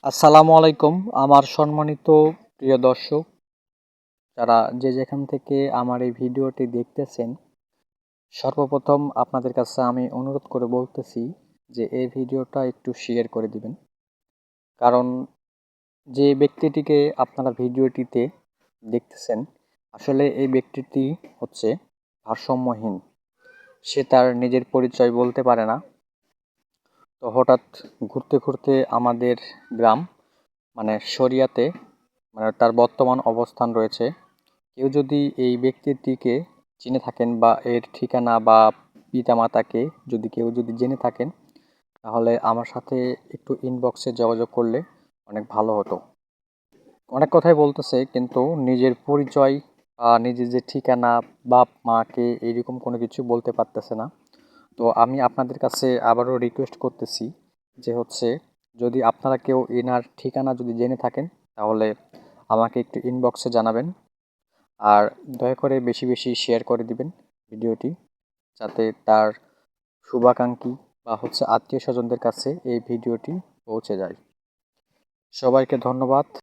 আসসালামু আলাইকুম আমার সম্মানিত প্রিয় দর্শক, যারা যে যেখান থেকে আমার এই ভিডিওটি দেখতেছেন, সর্বপ্রথম আপনাদের কাছে আমি অনুরোধ করে বলতেছি যে এই ভিডিওটা একটু শেয়ার করে দিবেন। কারণ যে ব্যক্তিটিকে আপনারা ভিডিওটিতে দেখতেছেন, আসলে এই ব্যক্তিটি হচ্ছে ভারসাম্যহীন। সে তার নিজের পরিচয় বলতে পারে না। তো হঠাৎ ঘুরতে ঘুরতে আমাদের গ্রাম মানে শরিয়াতে, মানে তার বর্তমান অবস্থান রয়েছে। কেউ যদি এই ব্যক্তিটিকে চিনে থাকেন বা এর ঠিকানা বা পিতামাতাকে যদি জেনে থাকেন, তাহলে আমার সাথে একটু ইনবক্সে যোগাযোগ করলে অনেক ভালো হতো। অনেক কথাই বলতেছে, কিন্তু নিজের পরিচয়, নিজের যে ঠিকানা, বাপ মাকে এইরকম কোনো কিছু বলতে পারতেছে না। তো আমি আপনাদের কাছে আবারও রিকোয়েস্ট করতেছি যে হচ্ছে, যদি আপনারা কেউ এনার ঠিকানা যদি জেনে থাকেন, তাহলে আমাকে একটু ইনবক্সে জানাবেন। আর দয়া করে বেশি বেশি শেয়ার করে দিবেন ভিডিওটি, যাতে তার শুভাকাঙ্ক্ষী বা হচ্ছে আত্মীয় স্বজনদের কাছে এই ভিডিওটি পৌঁছে যায়। সবাইকে ধন্যবাদ।